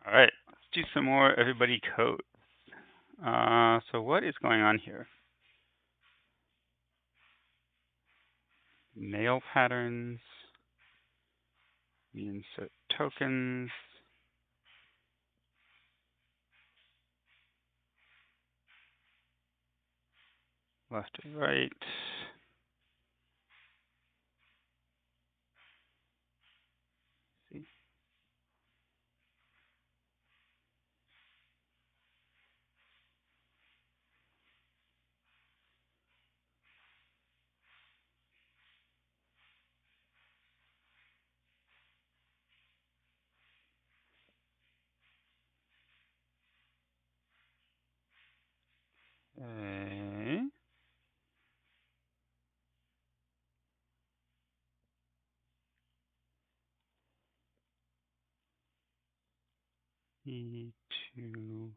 All right, let's do some more everybody code. So what is going on here? Mail patterns. We insert tokens. Left to right. See. Okay. E2.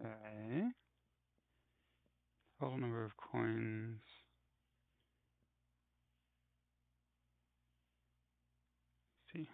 Okay. Total number of coins. See.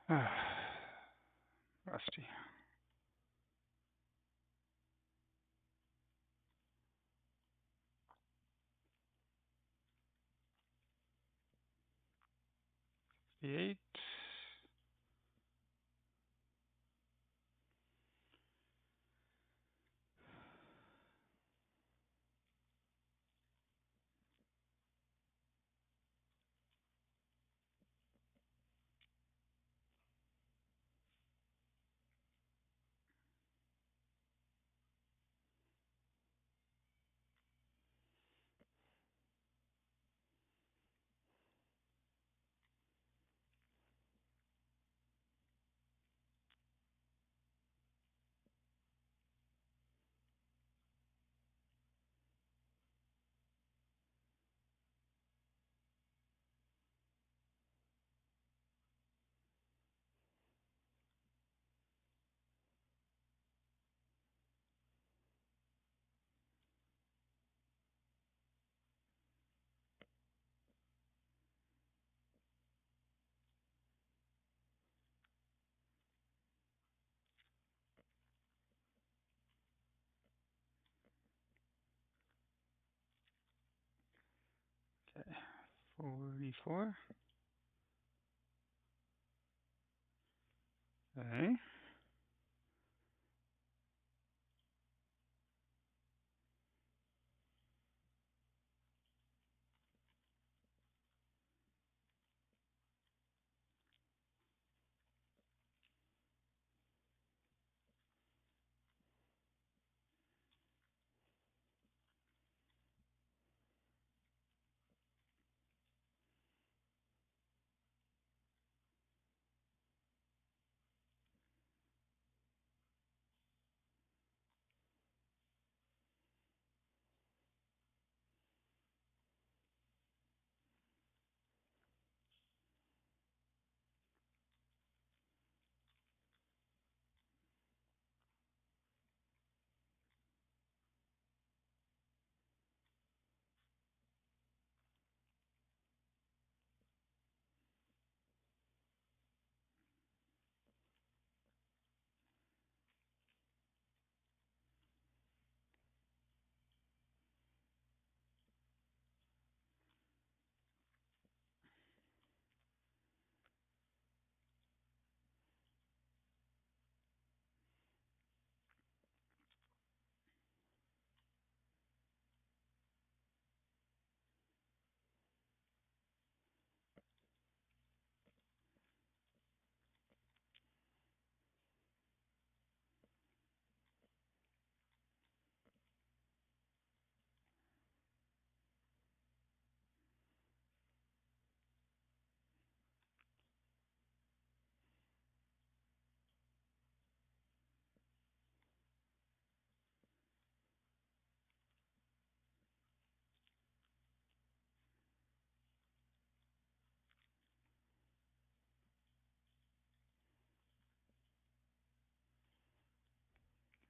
Rusty. The 8. Okay. 44. Okay.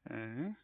Okay.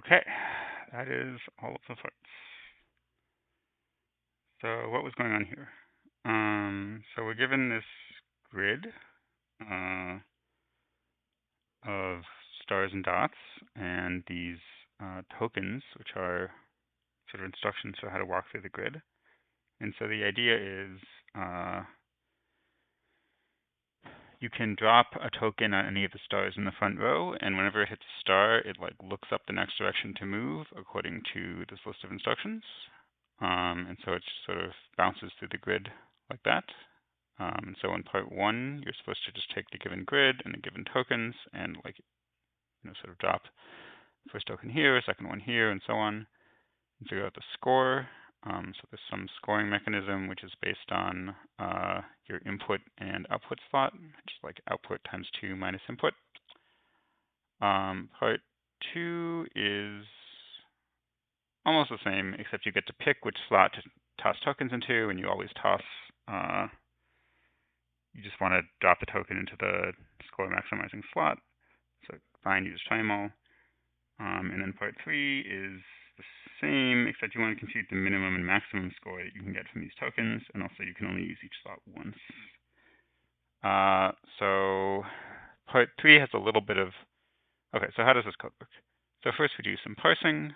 Okay, that is all of the parts. So what was going on here? So we're given this grid of stars and dots, and these tokens, which are sort of instructions for how to walk through the grid. And so the idea is you can drop a token on any of the stars in the front row, and whenever it hits a star, it like looks up the next direction to move according to this list of instructions. And so it sort of bounces through the grid like that. And so in part 1, you're supposed to just take the given grid and the given tokens and like, sort of drop first token here, second one here, and so on, and figure out the score. So there's some scoring mechanism which is based on your input and output slot, which is like output times 2 minus input. Part 2 is almost the same, except you get to pick which slot to toss tokens into, and you always toss, you just want to drop the token into the score maximizing slot. So fine, use TriMul. And then part 3 is the same, except you want to compute the minimum and maximum score that you can get from these tokens, and also you can only use each slot once. So part 3 has a little bit of, okay, so how does this code work? So first we do some parsing.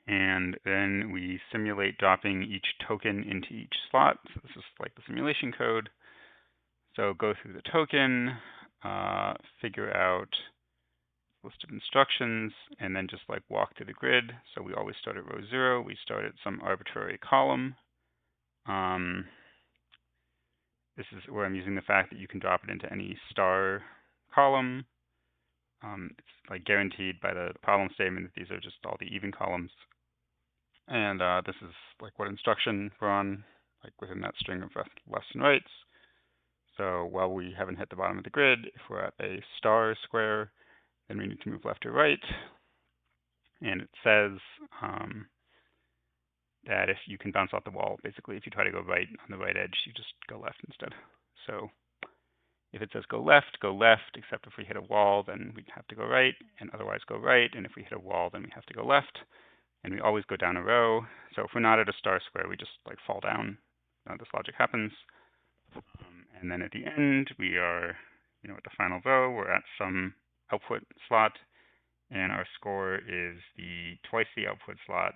And then we simulate dropping each token into each slot. So this is like the simulation code. So go through the token, figure out list of instructions, and then just like walk through the grid. So we always start at row 0. We start at some arbitrary column. This is where I'm using the fact that you can drop it into any star column. It's like guaranteed by the problem statement that these are just all the even columns. And this is like what instruction we're on, like within that string of lefts and rights. So while we haven't hit the bottom of the grid, if we're at a star square, then we need to move left or right. And it says that if you can bounce off the wall, basically if you try to go right on the right edge, you just go left instead. So if it says go left, except if we hit a wall, then we'd have to go right, and otherwise go right. And if we hit a wall, then we have to go left. And we always go down a row. So if we're not at a star square, we just like fall down. This logic happens. And then at the end, we are, at the final row, we're at some output slot, and our score is twice the output slot.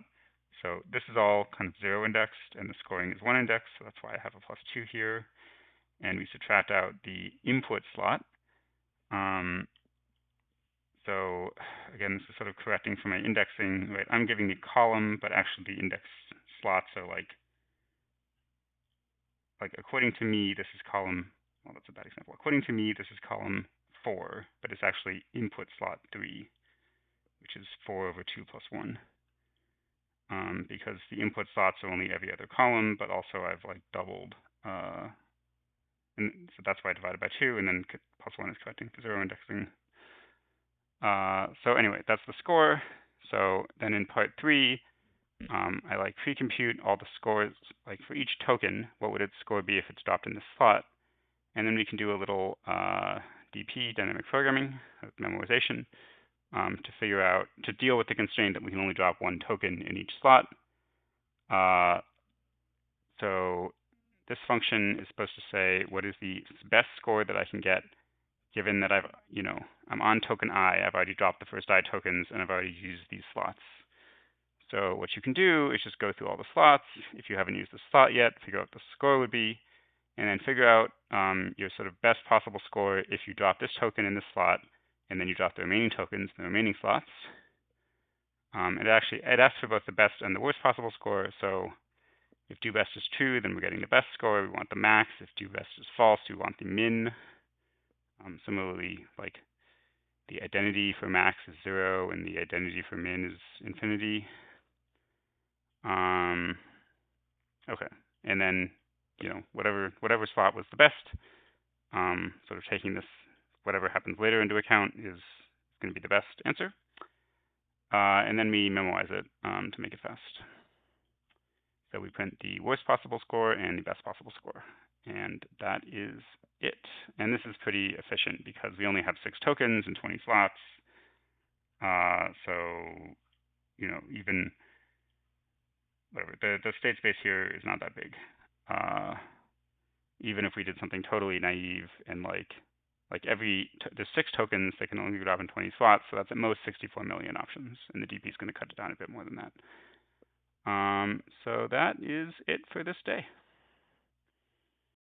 So this is all kind of 0 indexed, and the scoring is 1 indexed, so that's why I have a +2 here. And we subtract out the input slot. So again, this is sort of correcting for my indexing, right? I'm giving the column, but actually the index slots are like according to me, this is column, well, that's a bad example. According to me, this is column 4, but it's actually input slot 3, which is 4 over 2 plus 1. Because the input slots are only every other column, but also I've like doubled, and so that's why I divided by 2, and then +1 is correcting for 0 indexing. So anyway, that's the score. So then in part 3, I like pre-compute all the scores, like for each token, what would its score be if it's dropped in this slot? And then we can do a little DP, dynamic programming, memorization, to figure out, to deal with the constraint that we can only drop 1 token in each slot. So this function is supposed to say what is the best score that I can get given that I'm on token I, I've already dropped the first I tokens, and I've already used these slots. So what you can do is just go through all the slots. If you haven't used the slot yet, figure out what the score would be, and then figure out your sort of best possible score if you drop this token in this slot, and then you drop the remaining tokens in the remaining slots. It asks for both the best and the worst possible score. So if do best is true, then we're getting the best score. We want the max. If do best is false, we want the min. Similarly, like the identity for max is 0, and the identity for min is infinity. Okay, and then whatever slot was the best, sort of taking this whatever happens later into account is going to be the best answer. And then we memoize it to make it fast. So we print the worst possible score and the best possible score. And that is it. And this is pretty efficient because we only have 6 tokens and 20 slots. So, you know, even whatever, the state space here is not that big. Even if we did something totally naive and like there's 6 tokens, they can only drop in 20 slots, so that's at most 64 million options, and the DP is going to cut it down a bit more than that. So that is it for this day.